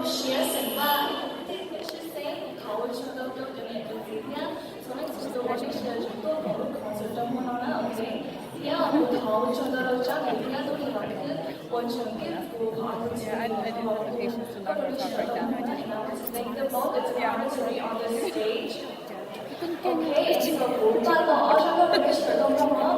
学什么？也是谁考虑出都有点不一样。从那其实我们是很多考虑考试中不能那 OK。要不考虑出都有这样的一个都有的，我准备不考虑出来。I didn't have the patience to learn how to talk right now. The ball is actually on the stage. Okay, so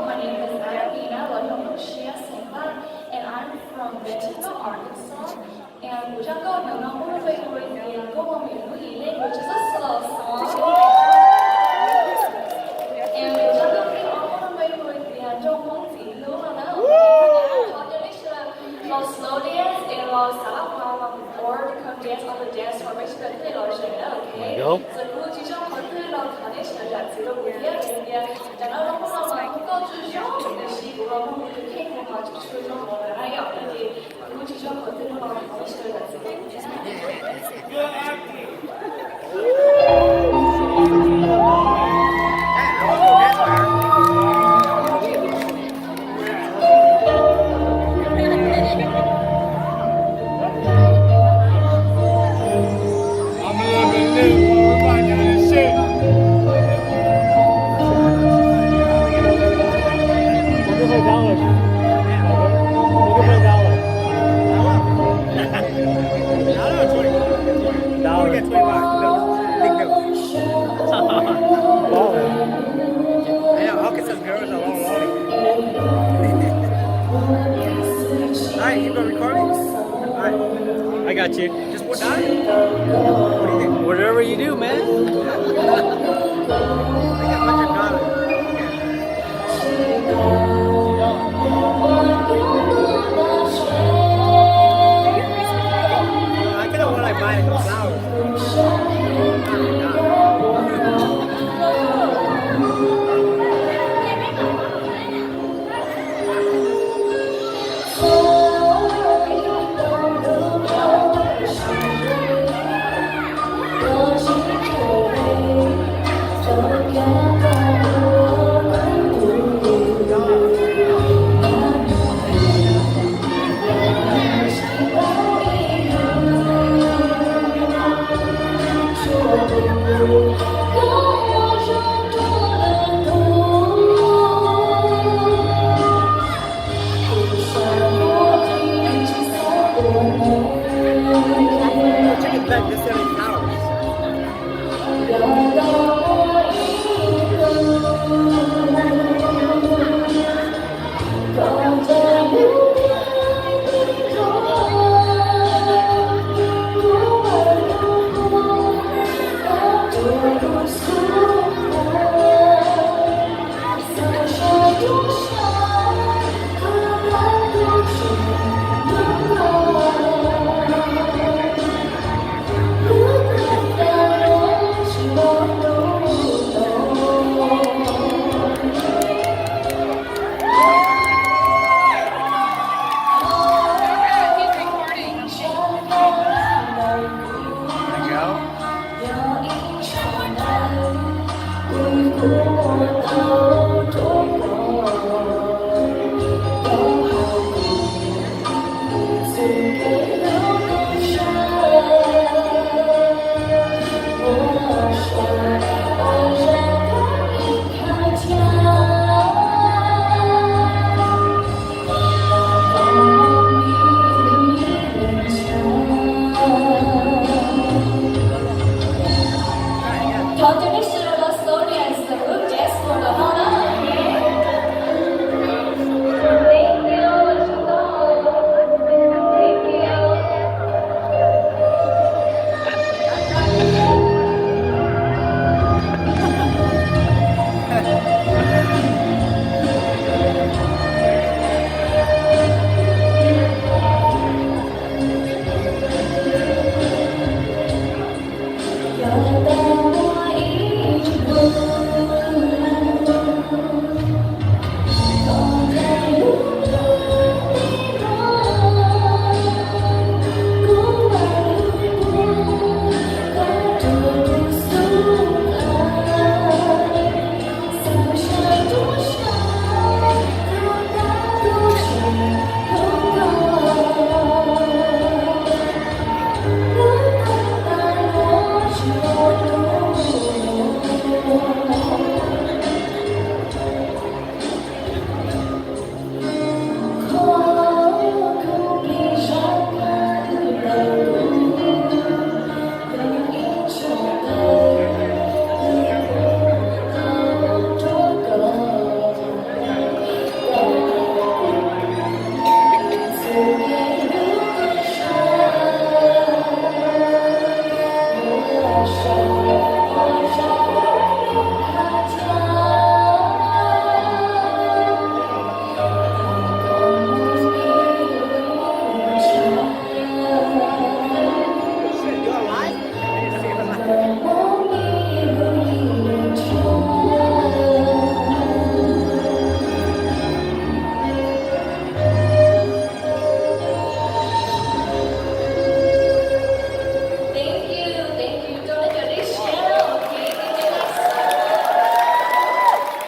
my name is Arabina Ladonoshia Simba, and I'm from Bentonville, Arkansas. And we're going to know what we're going to go on which is a slow song. And we're going to be on the way with the Jong Los slow dance and los or come dance on the dance floor. Make sure that they are okay. So who teach them how to do it on the dance floor? That's it. Yeah. Then I don't know how to go to show. She will go to the king or how to show them all that I got. Who teach them how to do it on the dance floor? That's it. Alright, you got recording? Alright. I got you. Just what time? What do you think? Whatever you do, man.